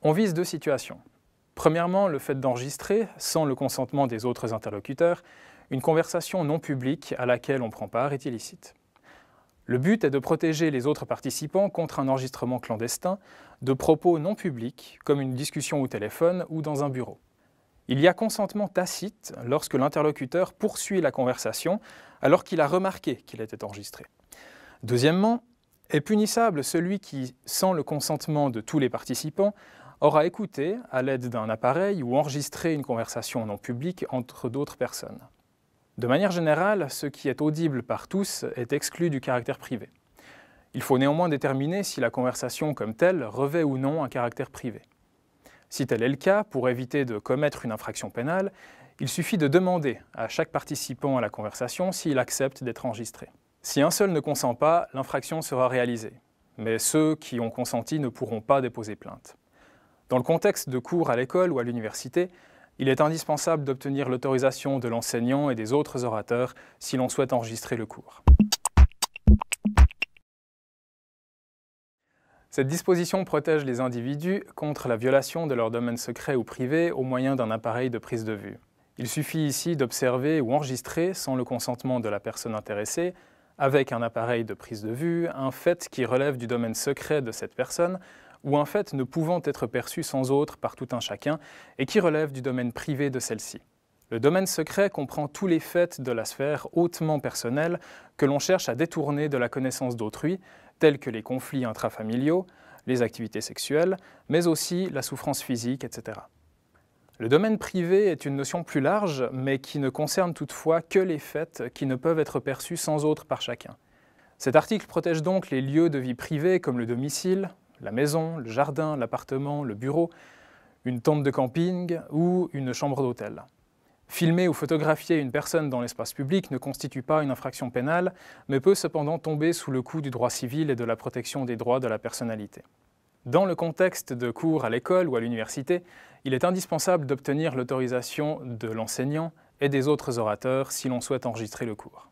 On vise deux situations. Premièrement, le fait d'enregistrer, sans le consentement des autres interlocuteurs, une conversation non publique à laquelle on prend part est illicite. Le but est de protéger les autres participants contre un enregistrement clandestin de propos non publics, comme une discussion au téléphone ou dans un bureau. Il y a consentement tacite lorsque l'interlocuteur poursuit la conversation alors qu'il a remarqué qu'il était enregistré. Deuxièmement, est punissable celui qui, sans le consentement de tous les participants, aura écouté, à l'aide d'un appareil ou enregistré une conversation non publique entre d'autres personnes. De manière générale, ce qui est audible par tous est exclu du caractère privé. Il faut néanmoins déterminer si la conversation comme telle revêt ou non un caractère privé. Si tel est le cas, pour éviter de commettre une infraction pénale, il suffit de demander à chaque participant à la conversation s'il accepte d'être enregistré. Si un seul ne consent pas, l'infraction sera réalisée, mais ceux qui ont consenti ne pourront pas déposer plainte. Dans le contexte de cours à l'école ou à l'université, il est indispensable d'obtenir l'autorisation de l'enseignant et des autres orateurs si l'on souhaite enregistrer le cours. Cette disposition protège les individus contre la violation de leur domaine secret ou privé au moyen d'un appareil de prise de vue. Il suffit ici d'observer ou enregistrer, sans le consentement de la personne intéressée, avec un appareil de prise de vue, un fait qui relève du domaine secret de cette personne, ou un fait ne pouvant être perçu sans autre par tout un chacun et qui relève du domaine privé de celle-ci. Le domaine secret comprend tous les faits de la sphère hautement personnelle que l'on cherche à détourner de la connaissance d'autrui, tels que les conflits intrafamiliaux, les activités sexuelles, mais aussi la souffrance physique, etc. Le domaine privé est une notion plus large, mais qui ne concerne toutefois que les faits qui ne peuvent être perçus sans autre par chacun. Cet article protège donc les lieux de vie privée comme le domicile, la maison, le jardin, l'appartement, le bureau, une tente de camping ou une chambre d'hôtel. Filmer ou photographier une personne dans l'espace public ne constitue pas une infraction pénale, mais peut cependant tomber sous le coup du droit civil et de la protection des droits de la personnalité. Dans le contexte de cours à l'école ou à l'université, il est indispensable d'obtenir l'autorisation de l'enseignant et des autres orateurs si l'on souhaite enregistrer le cours.